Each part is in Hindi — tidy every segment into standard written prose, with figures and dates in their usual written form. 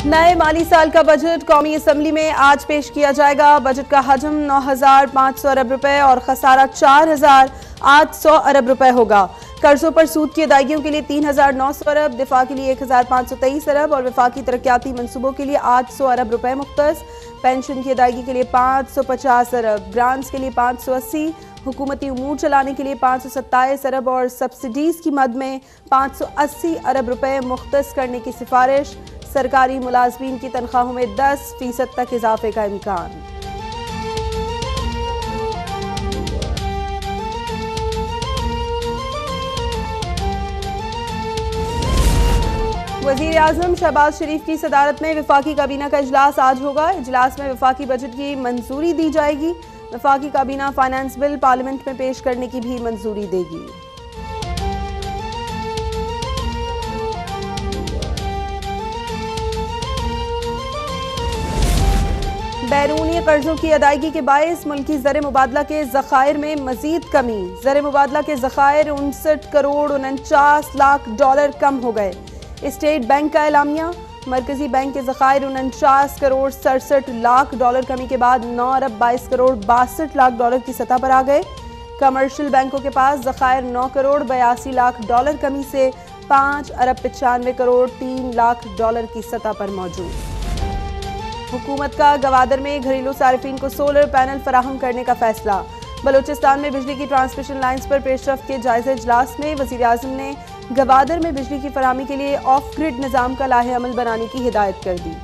नए माली साल का बजट कौमी असम्बली में आज पेश किया जाएगा। बजट का हजम 9,500 अरब रुपए और खसारा 4,800 अरब रुपए होगा। कर्जों पर सूद की अदायगियों के लिए 3,900 अरब, दिफा के लिए 1,523 अरब और वफाकी तरक्याती मंसूबों के लिए 800 अरब रुपए मुख्तस। पेंशन की अदायगी के लिए 550 अरब, ग्रांट्स के लिए 580, हुकूमती उमूर चलाने के लिए 527 अरब और सब्सिडीज की मद में 580 अरब रुपए मुख्तस करने की सिफारिश। सरकारी मुलाजमीन की तनख्वाहों में 10% तक इजाफे का इम्कान। वज़ीर आज़म शहबाज शरीफ की सदारत में वफाकी काबीना का इजलास आज होगा। इजलास में वफाकी बजट की मंजूरी दी जाएगी। वफाकी काबीना फाइनेंस बिल पार्लियामेंट में पेश करने की भी मंजूरी देगी। बैरूनी कर्जों की अदायगी के बायस मुल्की ज़र मुबादला के ज़खायर में मजीद कमी। ज़र मुबादला के ज़खायर 59 करोड़ 49 लाख डॉलर कम हो गए। स्टेट बैंक का एलामिया। मरकजी बैंक के ज़खायर 49 करोड़ 67 लाख डॉलर कमी के बाद 9 अरब 22 करोड़ 62 लाख डॉलर की सतह पर आ गए। कमर्शियल बैंकों के पास ज़खायर 9 करोड़ 82 लाख डॉलर कमी से 5 अरब 95 करोड़ 3 लाख डॉलर की सतह पर मौजूद। हुकूमत का गवादर में घरेलू सार्फिन को सोलर पैनल फराहम करने का फैसला। बलूचिस्तान में बिजली की ट्रांसमिशन लाइन्स पर पेशरफ्त के जायजा इजलास में वज़ीर आज़म ने गवादर में बिजली की फराहमी के लिए ऑफ ग्रिड निज़ाम का लाहे अमल बनाने की हिदायत कर दी।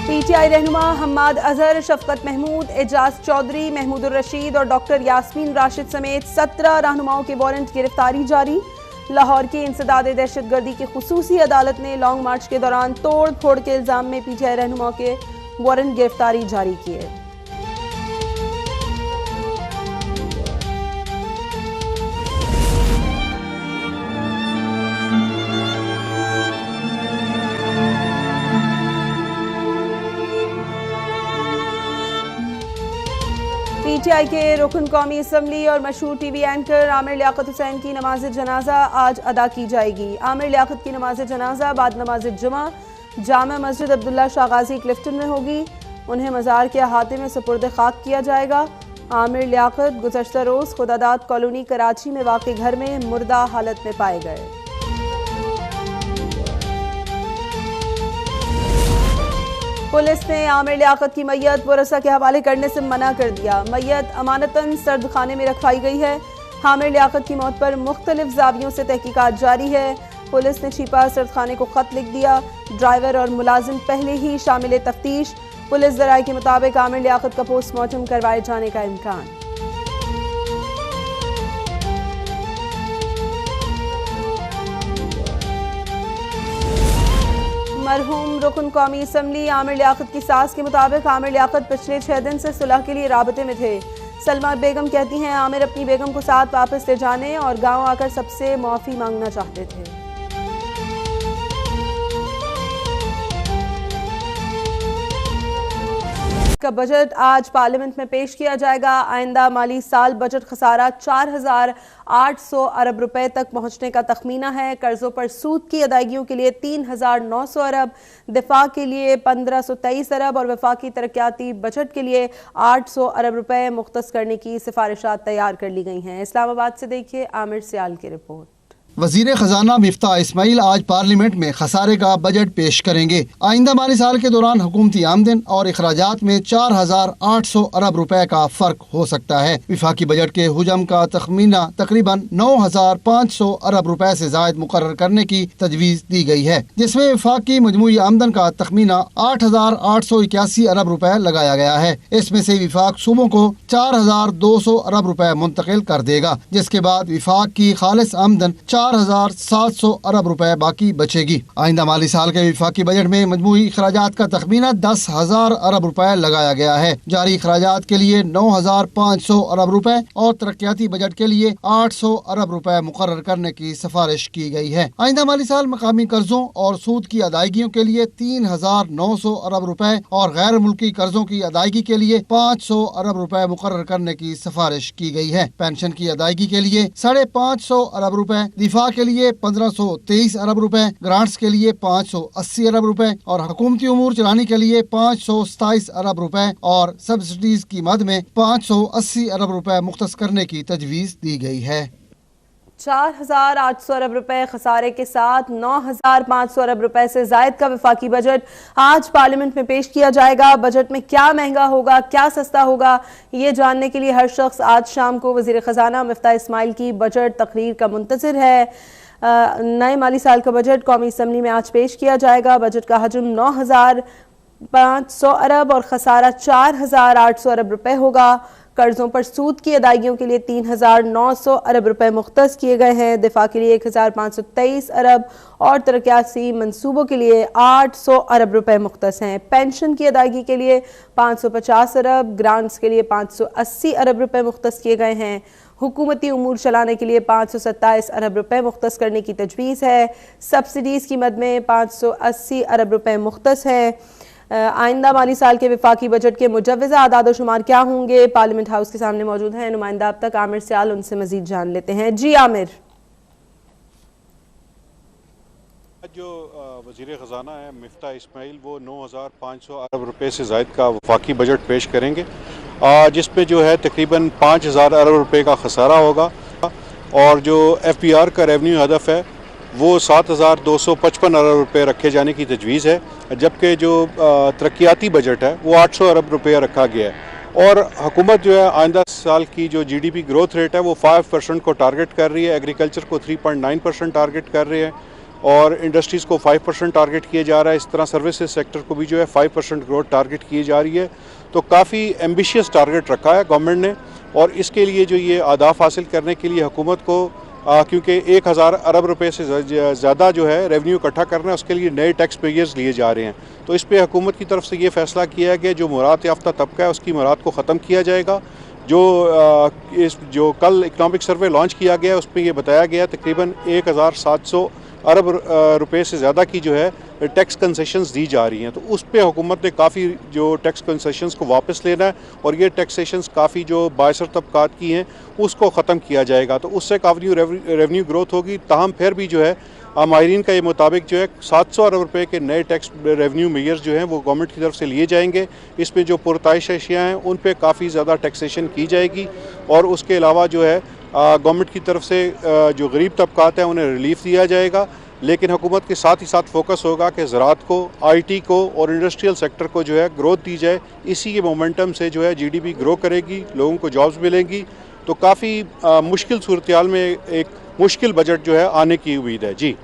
पीटीआई रहनुमा हम्माद अजहर, शफकत महमूद, एजाज चौधरी, महमूदुर रशीद और डॉक्टर यास्मीन राशिद समेत 17 रहनुमाओं के वारंट गिरफ्तारी जारी। लाहौर की इंसदाद दहशतगर्दी की खुसूसी अदालत ने लॉन्ग मार्च के दौरान तोड़ फोड़ के इल्जाम में पीटीआई रहनुमाओं के वारंट गिरफ्तारी जारी किए। पीटीआई के रुकन कौमी असम्बली और मशहूर टीवी एंकर आमिर लियाकत हुसैन की नमाज जनाजा आज अदा की जाएगी। आमिर लियाकत की नमाज जनाजा बाद नमाज जुमा जामा मस्जिद अब्दुल्ला शाह गाजी क्लिफ्टन में होगी। उन्हें मज़ार के अहाते में सुपुर्द खाक किया जाएगा। आमिर लियाकत गुज़श्ता रोज़ खुदादाद कॉलोनी कराची में वाक़ घर में मुर्दा हालत में पाए गए। पुलिस ने आमिर लियाकत की मैयत वरसा के हवाले करने से मना कर दिया। मैयत अमानतन सर्द खाने में रखवाई गई है। आमिर लियाकत की मौत पर मुख्तलिफ ज़ावियों से तहकीकात जारी है। पुलिस ने छिपा सर्द खाने को खत लिख दिया। ड्राइवर और मुलाजिम पहले ही शामिल तफ्तीश। पुलिस ज़राए के मुताबिक आमिर लियाकत का पोस्टमार्टम करवाए जाने का इम्कान। मरहूम रुकन कौमी असम्बली आमिर लियाकत की सास के मुताबिक आमिर लियाकत पिछले 6 दिन से सुलह के लिए राबते में थे। सलमा बेगम कहती हैं आमिर अपनी बेगम को साथ वापस ले जाने और गांव आकर सबसे माफ़ी मांगना चाहते थे। का बजट आज पार्लियामेंट में पेश किया जाएगा। आइंदा माली साल बजट खसारा 4,800 अरब रुपए तक पहुंचने का तखमीना है। कर्जों पर सूद की अदायगियों के लिए 3,900 अरब, दिफा के लिए 1,523 अरब और वफाकी तरक्याती बजट के लिए 800 अरब रुपए मुख्तस करने की सिफारिशात तैयार कर ली गई हैं। इस्लामाबाद से देखिए आमिर सियाल की रिपोर्ट। वज़ीर ख़जाना मिफ्ताह इस्माइल आज पार्लियामेंट में खसारे का बजट पेश करेंगे। आइंदा माली साल के दौरान हुकूमती आमदन और अखराजात में 4,800 अरब रुपए का फर्क हो सकता है। विफाकी बजट के हुजम का तखमीना तकरीबन 9,500 अरब रुपए से जायद मुकर्रर करने की तजवीज़ दी गई है, जिसमें विफाकी मजमूई आमदन का तखमीना 8,881 अरब रुपए लगाया गया है। इसमें से विफाक सूबों को 4,200 अरब रुपए मुंतकिल कर देगा, जिसके बाद विफाक की खालिस आमदन 4 4,700 अरब रुपए बाकी बचेगी। आइंदा माली साल के वफाकी बजट में मजमूई अखराजात का तखमीना 10,000 अरब रुपए लगाया गया है। जारी अखराजात के लिए 9,500 अरब रुपए और तरक्याती बजट के लिए 800 अरब रुपए मुकर्रर करने की सिफारिश की गई है। आइंदा माली साल मकामी कर्जों और सूद की अदायगियों के लिए 3,900 अरब रुपए और गैर मुल्की कर्जों की अदायगी के लिए 500 अरब रुपए मुकर्रर करने की सिफारिश की गई है। पेंशन की अदायगी के लिए 550 अरब रुपए, दिफा के लिए 1523 अरब रुपए, ग्रांट्स के लिए 580 अरब रुपए और हुकूमती उमूर चलाने के लिए 527 अरब रुपए और सब्सिडीज की मद में 580 अरब रुपए मुख्तस करने की तजवीज दी गई है। 4,800 अरब रुपए खसारे के साथ 9,500 अरब रुपए से जायद का वफाकी बजट आज पार्लियामेंट में पेश किया जाएगा। बजट में क्या महंगा होगा, क्या सस्ता होगा, ये जानने के लिए हर शख्स आज शाम को वजीर खजाना मिफ्ता इस्माइल की बजट तकरीर का मुंतज़िर है। नए माली साल का बजट कौमी असम्बली में आज पेश किया जाएगा। बजट का हजम 9,500 अरब और खसारा 4,800 अरब रुपए होगा। कर्जों पर सूद की अदायगियों के लिए 3,900 अरब रुपए मुख्तस किए गए हैं। दिफा के लिए 1,523 अरब और तरक्याती मंसूबों के लिए 800 अरब रुपए मुख्तस हैं। पेंशन की अदायगी के लिए 550 अरब, ग्रांट्स के लिए 580 अरब रुपए मुख्तस किए गए हैं। हुकूमती उमूर चलाने के लिए 527 अरब रुपए मुख्तस करने की तजवीज़ है। सब्सिडीज़ की मद में 580 अरब रुपए मुख्तस है। आइंदा माली साल के वफाकी बजट के मुजव्वज़ा आदाद शुमार क्या होंगे, पार्लियामेंट हाउस के सामने मौजूद हैं नुमाइंदा अब तक आमिर सियाल, उनसे मजीद जान लेते हैं। जी आमिर। जो वज़ीर ख़जाना है मिफ्ता इस्माइल वो 9,500 अरब रुपए से ज़ायद का वफाकी बजट पेश करेंगे, जिसपे जो है तकरीबन 5,000 अरब रुपए का खसारा होगा और जो FPR का रेवन्यू हदफ है वो 7,255 अरब रुपए रखे जाने की तजवीज़ है, जबकि जो तरक्याती बजट है वो 800 अरब रुपये रखा गया है। और हुकूमत जो है आइंदा साल की जो GDP ग्रोथ रेट है वो 5% को टारगेट कर रही है, एग्रीकल्चर को 3.9% टारगेट कर रही है और इंडस्ट्रीज़ को 5% टारगेट किया जा रहा है। इस तरह सर्विसेज सेक्टर को भी जो है 5% ग्रोथ टारगेट की जा रही है। तो काफ़ी एम्बिशियस टारगेट रखा है गवर्नमेंट ने और इसके लिए जो ये अहदाफ हासिल करने के लिए हुकूमत को क्योंकि 1,000 अरब रुपए से ज़्यादा जो है रेवेन्यू इकट्ठा करना है, उसके लिए नए टैक्स पेयर्स लिए जा रहे हैं। तो इस पे हुकूमत की तरफ से ये फ़ैसला किया गया जो मुराद याफ्ता तबका है उसकी मुराद को ख़त्म किया जाएगा। जो कल इकनॉमिक सर्वे लॉन्च किया गया उस पर यह बताया गया तकरीबन 1,700 अरब रुपए से ज़्यादा की जो है टैक्स कंसेशंस दी जा रही हैं। तो उस पर हुकूमत ने काफ़ी जो टैक्स कंसेशंस को वापस लेना है और ये टैक्सेशंस काफ़ी जो बायसर तबकात की हैं उसको ख़त्म किया जाएगा। तो उससे काफ़ी रेवेन्यू ग्रोथ होगी। ताहम फिर भी जो है माहिरीन का ये मुताबिक जो है 700 अरब रुपए के नए टैक्स रेवेन्यू मेयर्स जो हैं वो गवर्नमेंट की तरफ से लिए जाएंगे। इसमें जो पुरताइश अशिया हैं उन पर काफ़ी ज़्यादा टैक्सेशन की जाएगी और उसके अलावा जो है गवर्नमेंट की तरफ से जो गरीब तबकात हैं उन्हें रिलीफ दिया जाएगा। लेकिन हुकूमत के साथ ही साथ फोकस होगा कि ज़राअत को, IT को और इंडस्ट्रियल सेक्टर को जो है ग्रोथ दी जाए। इसी के मोमेंटम से जो है GDP ग्रो करेगी, लोगों को जॉब्स मिलेंगी। तो काफ़ी मुश्किल सूरत-ए-हाल में एक मुश्किल बजट जो है आने की उम्मीद है। जी,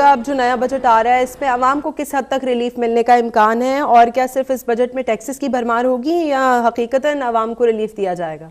अब जो नया बजट आ रहा है इसमें आवाम को किस हद तक रिलीफ मिलने का इम्कान है और क्या सिर्फ इस बजट में टैक्सेस की भरमार होगी या हकीकतन आवाम को रिलीफ दिया जाएगा?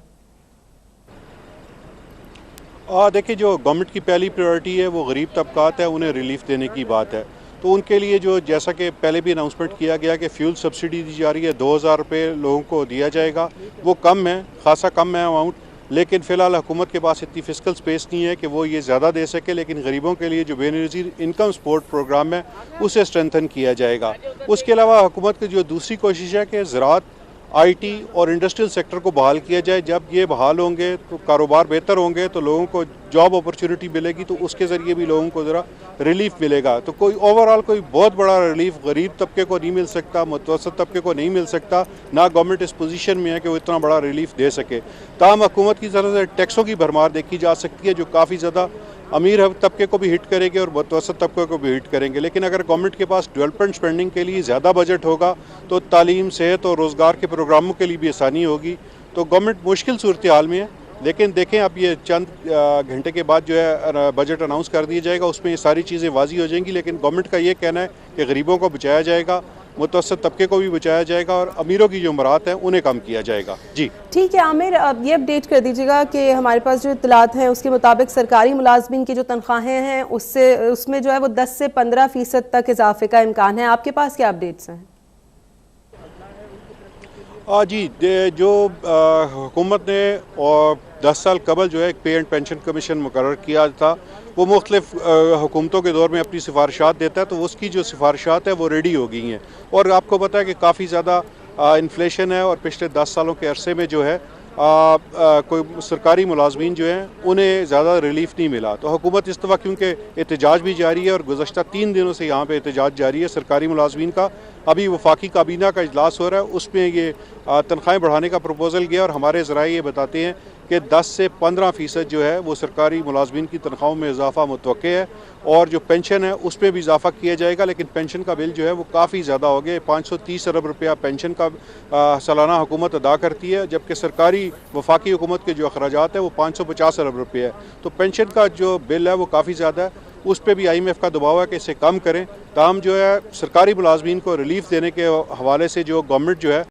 देखिए, जो गवर्नमेंट की पहली प्रायोरिटी है वो गरीब तबकात है, उन्हें रिलीफ देने की बात है। तो उनके लिए जो जैसा कि पहले भी अनाउंसमेंट किया गया कि फ्यूल सब्सिडी दी जा रही है, 2,000 रुपये लोगों को दिया जाएगा। वो कम है, खासा कम है अमाउंट, लेकिन फ़िलहाल हुकूमत के पास इतनी फिस्कल स्पेस नहीं है कि वो ये ज़्यादा दे सके। लेकिन गरीबों के लिए जो बेनज़ीर इनकम सपोर्ट प्रोग्राम है उसे स्ट्रेंथन किया जाएगा। उसके अलावा हुकूमत की जो दूसरी कोशिश है कि ज़राअत, IT और इंडस्ट्रियल सेक्टर को बहाल किया जाए। जब ये बहाल होंगे तो कारोबार बेहतर होंगे, तो लोगों को जॉब अपॉर्चुनिटी मिलेगी, तो उसके ज़रिए भी लोगों को ज़रा रिलीफ मिलेगा। तो कोई ओवरऑल कोई बहुत बड़ा रिलीफ गरीब तबके को नहीं मिल सकता, मुतवसत तबके को नहीं मिल सकता, ना गवर्नमेंट इस पोजीशन में है कि वो इतना बड़ा रिलीफ दे सके। ताहम हुकूमत की तरफ से टैक्सों की भरमार देखी जा सकती है जो काफ़ी ज़्यादा अमीर तबके को भी हिट करेंगे और मुतवसत तबके को भी हिट करेंगे। लेकिन अगर गवर्नमेंट के पास डेवलपमेंट स्पेंडिंग के लिए ज़्यादा बजट होगा तो तालीम, सेहत और रोज़गार के प्रोग्रामों के लिए भी आसानी होगी। तो गवर्नमेंट मुश्किल सूरत हाल में है, लेकिन देखें अब ये चंद घंटे के बाद जो है बजट अनाउंस कर दिया जाएगा, उसमें ये सारी चीज़ें वाजी हो जाएंगी। लेकिन गवर्नमेंट का ये कहना है कि गरीबों को बचाया जाएगा, मुतवसत तबके को भी बचाया जाएगा और अमीरों की जो मराहत हैं उन्हें कम किया जाएगा। जी ठीक है आमिर, अब ये अपडेट कर दीजिएगा कि हमारे पास जो इत्तलात हैं उसके मुताबिक सरकारी मुलाजमीन की जो तनख्वाहें हैं उसमें जो है वो 10 से 15% तक इजाफे का इम्कान है। आपके पास क्या अपडेट्स हैं? जी जो हुकूमत ने 10 साल कबल जो है एक पे एंड पेंशन कमीशन मुकर्रर किया था, वो मुख्तलिफ हुकूमतों के दौर में अपनी सिफारिशात देता है, तो उसकी जो सिफारिशात है वो रेडी हो गई हैं। और आपको पता है कि काफ़ी ज़्यादा इन्फ्लेशन है और पिछले 10 सालों के अरसे में जो है कोई सरकारी मुलाजमीन जो हैं उन्हें ज़्यादा रिलीफ नहीं मिला। तो हुकूमत इस दफ़ा क्योंकि एहतजाज भी जारी है और गुज़श्ता 3 दिनों से यहाँ पे एहतजाज जारी है सरकारी मुलाजमीन का, अभी वफाकी काबीना का इजलास हो रहा है, उसमें ये तनख्वाहें बढ़ाने का प्रपोज़ल गया और हमारे ज़राए ये बताते हैं कि 10 से 15% जो है वो सरकारी मुलाजमीन की तनख्वाहों में इजाफा मुतवक्के है और जो पेंशन है उस पर भी इजाफा किया जाएगा। लेकिन पेंशन का बिल जो है वो काफ़ी ज़्यादा हो गया, 530 अरब रुपया पेंशन का सालाना हुकूमत अदा करती है, जबकि सरकारी वफाकी हुकूमत के जो अखराजात है वो 550 अरब रुपये है। तो पेंशन का जो बिल है वो काफ़ी ज़्यादा है, उस पर भी IMF का दबाव है कि इसे कम करें। ताहम जो है सरकारी मुलाजमीन को रिलीफ देने के हवाले से जो गवर्नमेंट जो है